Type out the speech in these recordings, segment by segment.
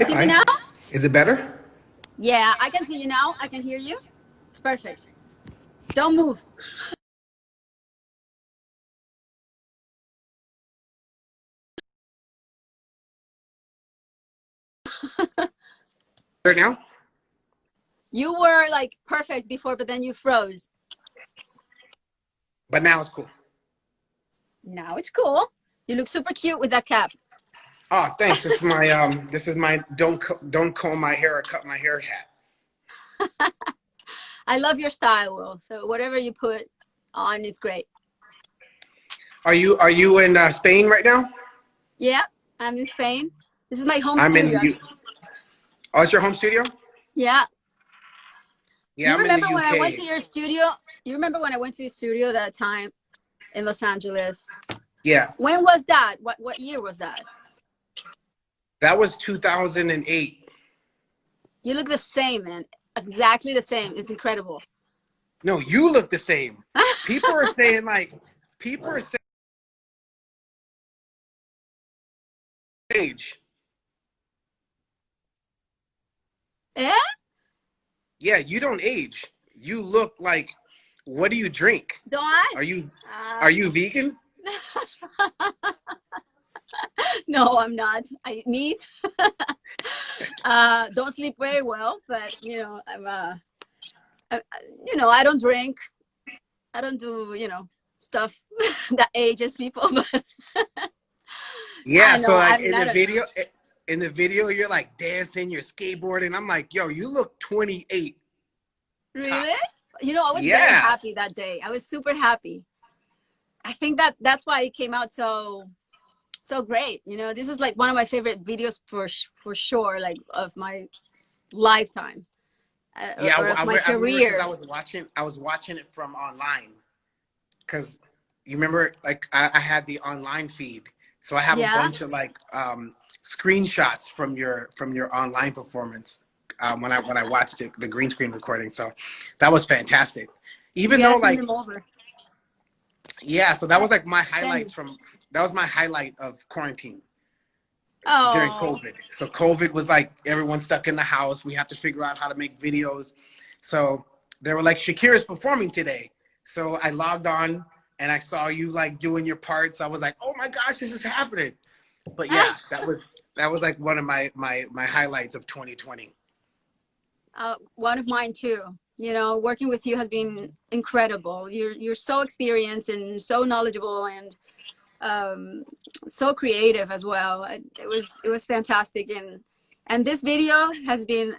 See me now? Is it better? Yeah, I can see you now. I can hear you. It's perfect. Don't move. Better now? You were like perfect before, but then you froze. But now it's cool. Now it's cool. You look super cute with that cap. Oh, thanks. This is my don't comb my hair or cut my hair hat. I love your style, Will. So whatever you put on is great. Are you in Spain right now? Yeah, I'm in Spain. This is my home I'm in studio. the U. Oh, it's your home studio? Yeah. Yeah, You I'm in the remember when I went to UK. your studio? You remember when I went to your studio that time in Los Angeles? Yeah, When was that? What year was that? that was 2008. You look the same, man. Exactly the same. It's incredible. No, you look the same. People are saying like, people are saying age. Yeah? Yeah, you don't age. You look like, what do you drink? Don't I? Are you Uh, are you vegan? no, I'm not. I eat meat. Don't sleep very well, but I don't drink. I don't do stuff that ages people. But Yeah, I so know like I'm not. in the video, you're like dancing, you're skateboarding. I'm like, yo, you look 28 Really? tops. I was very Yeah, happy that day. I was super happy. I think that's why it came out so great. This is like one of my favorite videos for sure, like of my lifetime, yeah. or of my I remember because career. I was watching it from online. Because you remember, like I had the online feed, so I have a Yeah. bunch of like screenshots from your online performance when I watched it, the green screen recording. So that was fantastic. You Even though gotta send like them over. yeah, so that was like my Send me. highlights from that was my highlight of quarantine during Oh, COVID. So COVID was like everyone stuck in the house. We have to figure out how to make videos. So they were like, Shakira's performing today. So I logged on and I saw you like doing your parts. I was like, oh my gosh, this is happening. But yeah, that was like one of my highlights of 2020. one of mine too. Working with you has been incredible. You're so experienced and so knowledgeable and um, so creative as well. It was fantastic, and this video has been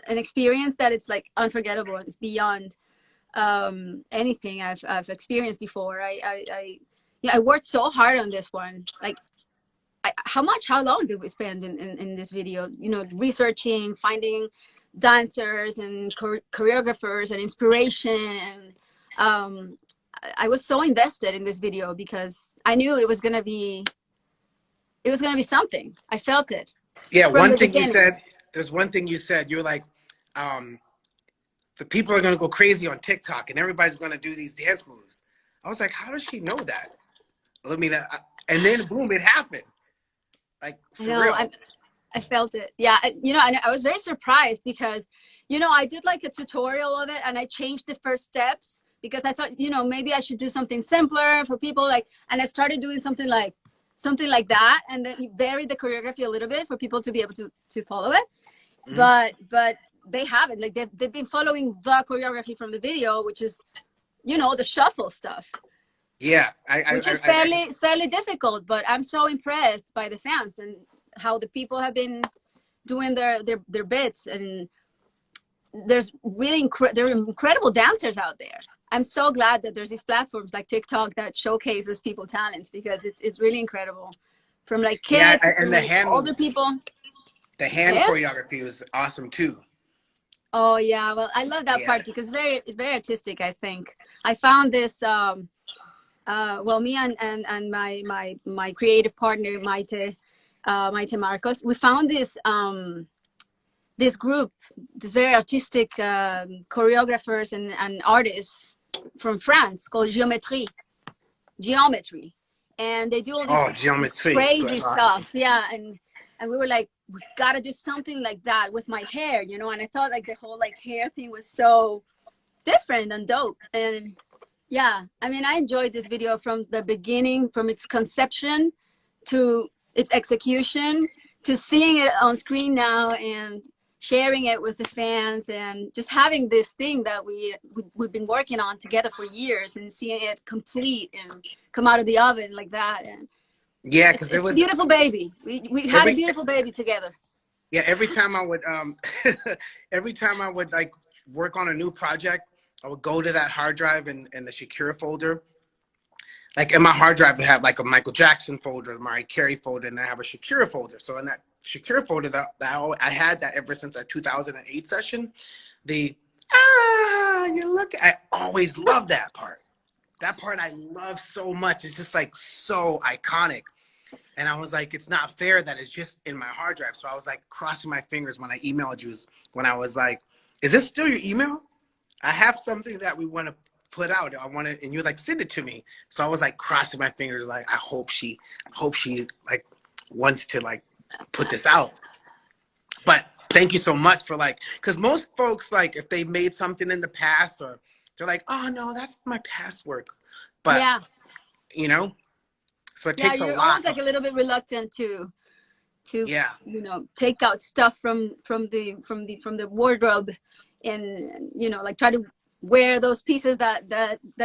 an experience that it's like unforgettable. It's beyond anything I've experienced before. Yeah, I worked so hard on this one. Like, how long did we spend in this video? Researching, finding dancers and choreographers and inspiration. And I was so invested in this video because I knew it was gonna be something. I felt it Yeah, from one the thing you beginning. said, there's one thing you said, you're like, um, the people are gonna go crazy on TikTok and everybody's gonna do these dance moves. I was like, how does she know that? I mean, and then boom, it happened. Like I for know. real. I felt it. Yeah. I was very surprised because, I did like a tutorial of it and I changed the first steps because I thought, maybe I should do something simpler for people and I started doing something like that. And then you varied the choreography a little bit for people to be able to follow it. Mhm. But they haven't, like they've been following the choreography from the video, which is, the shuffle stuff, Yeah, which is fairly difficult, but I'm so impressed by the fans and how the people have been doing their bits, and there's there are incredible dancers out there. I'm so glad that there's these platforms like TikTok that showcases people talents because it's really incredible, from like yeah, kids and the to hand older moves, people. the hand Yeah. choreography was awesome too. Oh yeah, well, I love that Yeah. part because it's very artistic. I think I found this well, me and my creative partner Maite Marcos, we found this group, this very artistic choreographers and artists from France called Geometry, and they do all these Oh, these geometry. crazy That's awesome. stuff. Yeah, and and we were like, we've got to do something like that with my hair, you know. And I thought like the whole like hair thing was so different and dope. And yeah, I mean, I enjoyed this video from the beginning, from its conception to its execution, to seeing it on screen now and sharing it with the fans, and just having this thing that we've been working on together for years, and seeing it complete and come out of the oven like that. And Yeah, because it it's a was beautiful baby. We had a every beautiful baby together. yeah, every time I would every time I would like work on a new project, I would go to that hard drive in the Shakira folder. Like in my hard drive, they have like a Michael Jackson folder, a Mariah Carey folder, and I have a Shakira folder. So in that Shakira folder, I had that ever since our 2008 session. The you look, I always loved that part. That part I love so much. It's just like so iconic. And I was like, it's not fair that it's just in my hard drive. So I was like crossing my fingers when I emailed you, when I was like, is this still your email? I have something that we want to put out. I want to, and you're like, send it to me. So I was like crossing my fingers, like, I hope she like wants to like put this out. But thank you so much for like, because most folks, like if they made something in the past, or they're like, oh no, that's my past work. But Yeah, you know, so it yeah, takes a you're lot always like of, a little bit reluctant to yeah. you know, take out stuff from the wardrobe, and you know, like try to wear those pieces that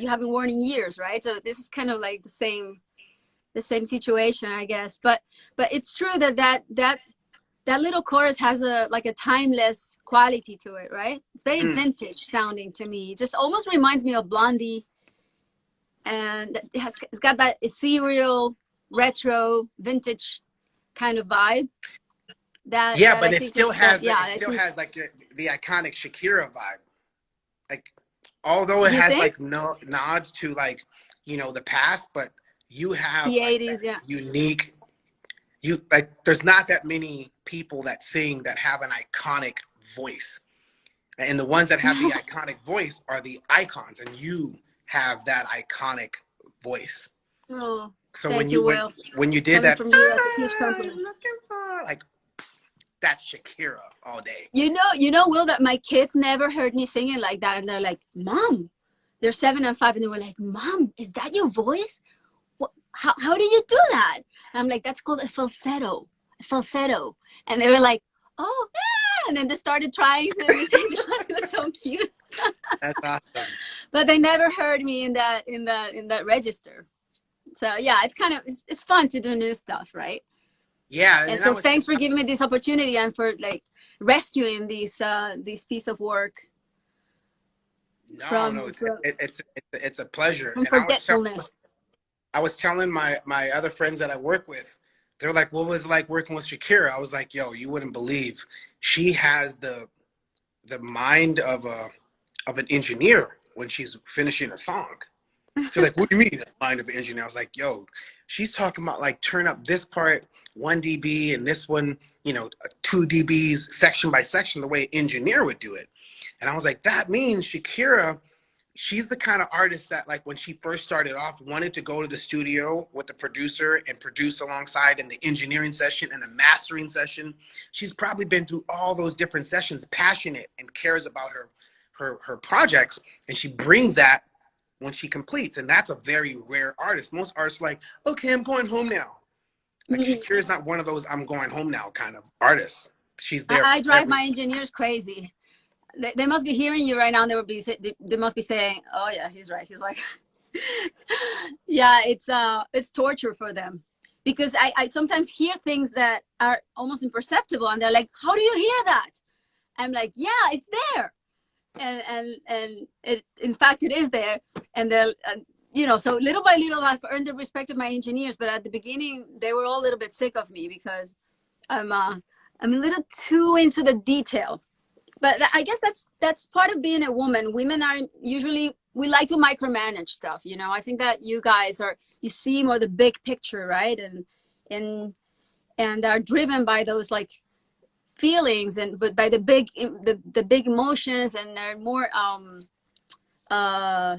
you haven't worn in years, right? So this is kind of like the same situation, I guess. But it's true that little chorus has a like a timeless quality to it, right? It's very Mm. vintage sounding to me. It just almost reminds me of Blondie, and it's got that ethereal, retro, vintage kind of vibe Yeah, that but I it think still that has yeah, it I still think. has like the iconic Shakira vibe. Like although it You has think like no nods to like, you know, the past, but you have the like that 80s? Yeah. unique, you like there's not that many people that sing that have an iconic voice. And the ones that have the iconic voice are the icons, and you have that iconic voice. Oh, So thank you, Will. when you did Coming that, from you, that's a huge compliment. looking for like that's Shakira all day. You know, Will, that my kids never heard me singing like that, and they're like, "Mom," they're 7 and 5, and they were like, "Mom, is that your voice? What? How do you do that?" And I'm like, "That's called a falsetto." And they were like, "Oh, ah," and then they started trying to imitate that. It was so cute. That's awesome. But they never heard me in that register. So yeah, it's kind of it's fun to do new stuff, right? Yeah, And and I so was thanks for giving me this opportunity and for like rescuing this piece of work no, it's a pleasure. from And forgetfulness. I was telling my other friends that I work with, they're like, "What was it like working with Shakira?" I was like, "Yo, you wouldn't believe, she has the mind of an engineer when she's finishing a song." She's like, "What do you mean, the mind of an engineer?" I was like, "Yo, she's talking about like turn up this part 1 dB and this one, you know, 2 dBs section by section, the way an engineer would do it." And I was like, that means Shakira, she's the kind of artist that like when she first started off wanted to go to the studio with the producer and produce alongside in the engineering session and the mastering session. She's probably been through all those different sessions, passionate and cares about her projects, and she brings that when she completes. And that's a very rare artist. Most artists are like, okay, I'm going home now. Like Shakira's not one of those I'm going home now kind of artists. She's there I for drive my everything. engineers crazy. They must be hearing you right now. They must be saying, "Oh yeah, he's right." He's like, yeah, it's torture for them, because I sometimes hear things that are almost imperceptible, and they're like, "How do you hear that?" I'm like, "Yeah, it's there," and it, in fact, it is there. And they're you know, so little by little, I've earned the respect of my engineers. But at the beginning, they were all a little bit sick of me because I'm a little too into the detail. But I guess that's part of being a woman. Women are usually, we like to micromanage stuff, you know. I think that you guys are, you see more the big picture, right? And and are driven by those like feelings, and but by the big emotions, and they're uh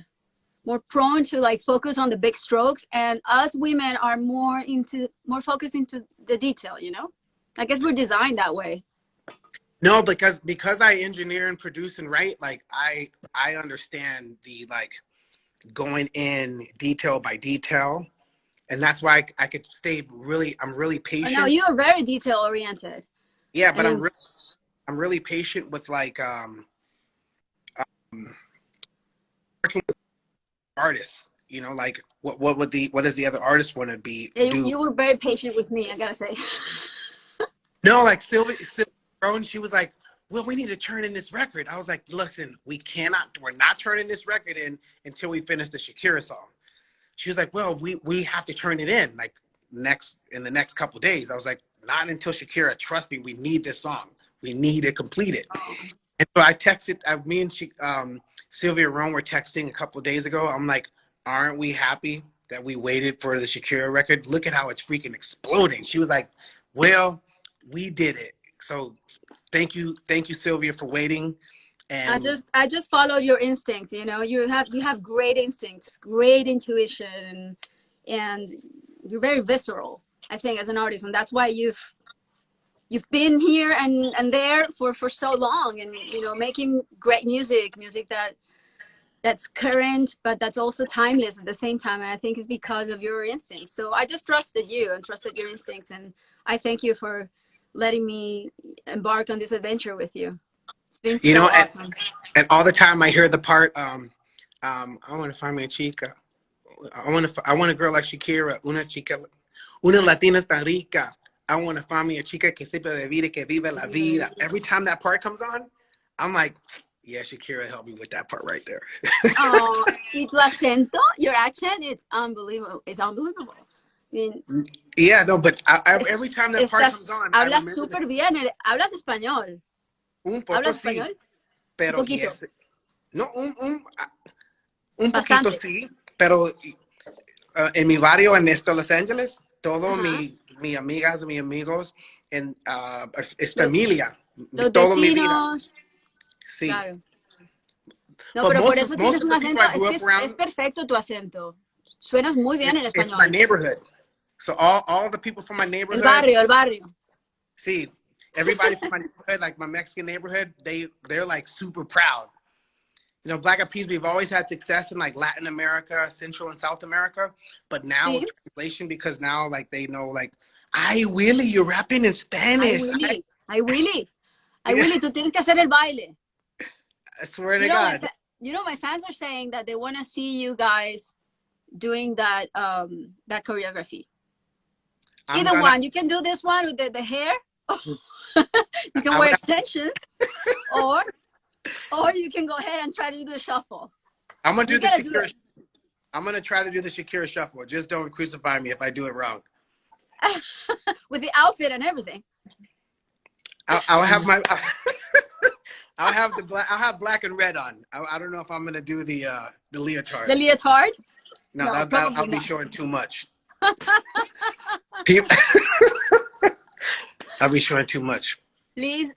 more prone to like focus on the big strokes, and us women are more focused into the detail, you know. I guess we're designed that way. No, because I engineer and produce and write, like I understand the like going in detail by detail, and that's why I could stay really. I'm really Oh, no, patient. you are very detail oriented. Yeah, I but mean, I'm really patient with like working with artists. You know, like what does the other artist want to be do? you were very patient with me, I gotta say. No, like Sylvia Rowan, she was like, well, we need to turn in this record. I was like, listen, we're not turning this record in until we finish the Shakira song. She was like, well, we have to turn it in like in the next couple of days. I was like, not until Shakira, trust me, we need this song. We need to complete it. And so I texted, me and Sylvia Rowan were texting a couple of days ago. I'm like, aren't we happy that we waited for the Shakira record? Look at how it's freaking exploding. She was like, well, we did it. So thank you, Sylvia, for waiting. And I just followed your instincts. You know, you have great instincts, great intuition, and you're very visceral, I think, as an artist, and that's why you've been here and there for so long, and you know, making great music that's current, but that's also timeless at the same time. And I think it's because of your instincts. So I just trusted you and trusted your instincts, and I thank you for letting me embark on this adventure with you. It's been you so know, awesome. and all the time I hear the part, I want to find me a chica. I want a girl like Shakira, una latina tan rica. I want to find me a chica que sepa vivir y que vive la vida. Every time that part comes on, I'm like, yeah, Shakira helped me with that part right there. Oh, y tu acento, your accent, it's unbelievable. It's unbelievable. I mean, Yeah, no, but every time that part comes on, I hablas remember súper bien. Hablas español. un poco ¿Hablas sí, español? Un pero poquito. yes, no, un poquito Bastante. sí, pero en mi barrio en Los Ángeles, todo Ajá. mi amigas, mis amigos, es Los, familia, los toda mi vida. vecinos. Sí. Claro. No, But pero por eso most tienes of un the people acento. I Es grew que up es around, perfecto tu acento. Suenas muy bien en it's my español. neighborhood. So all the people from my El neighborhood, barrio, el barrio. see, everybody from my neighborhood, like my Mexican neighborhood, they're like super proud. You know, Black Eyed Peas, we've always had success in like Latin America, Central and South America, but now Sí. with translation, because now like they know like, ay, Willie, you're rapping in Ay, Spanish. Willy. Ay, Willy. Ay, Yeah, Willy, tú tienes que hacer el baile. I swear You to know, God. my fans are saying that they want to see you guys doing that that choreography. I'm Either gonna. one. You can do this one with the hair. You can I wear would. extensions, or you can go ahead and try to do the shuffle. I'm gonna You do the gotta do Shakira. it. I'm gonna try to do the Shakira shuffle. Just don't crucify me if I do it wrong. With the outfit and everything. I'll have my. I'll have the black. I'll have black and red on. I don't know if I'm gonna do the leotard. The leotard? No, No, I'll probably be not. showing too much. People, I'll be showing too much. Please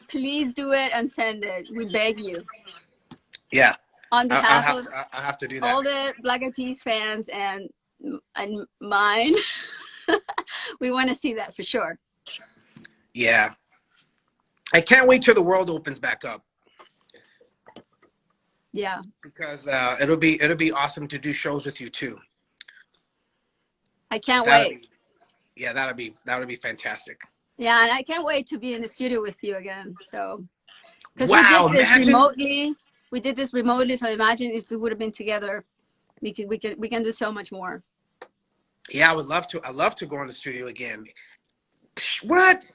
do it and send it. We beg you. Yeah, On behalf of I'll have to do that. all the Black Eyed Peas fans and mine, we want to see that for sure. Yeah, I can't wait till the world opens back up. Yeah, Because it'll be awesome to do shows with you too. I can't That'll wait. be, yeah, that would be fantastic. Yeah, and I can't wait to be in the studio with you again. So, because Wow, imagine. we did this remotely. So imagine if we would have been together, we can do so much more. Yeah, I would love to. I love to go in the studio again. What?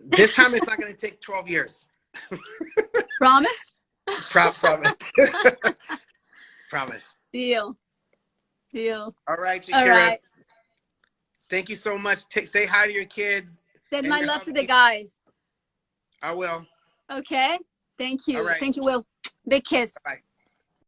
This time it's not going to take 12 years. Promise? Promise. Promise. Deal. All right, Shakira. All right. Thank you so much. Say hi to your kids. Send and my your love to the hubby. guys. I will. Okay. Thank you. All right. Thank you, Will. Big kiss. Bye.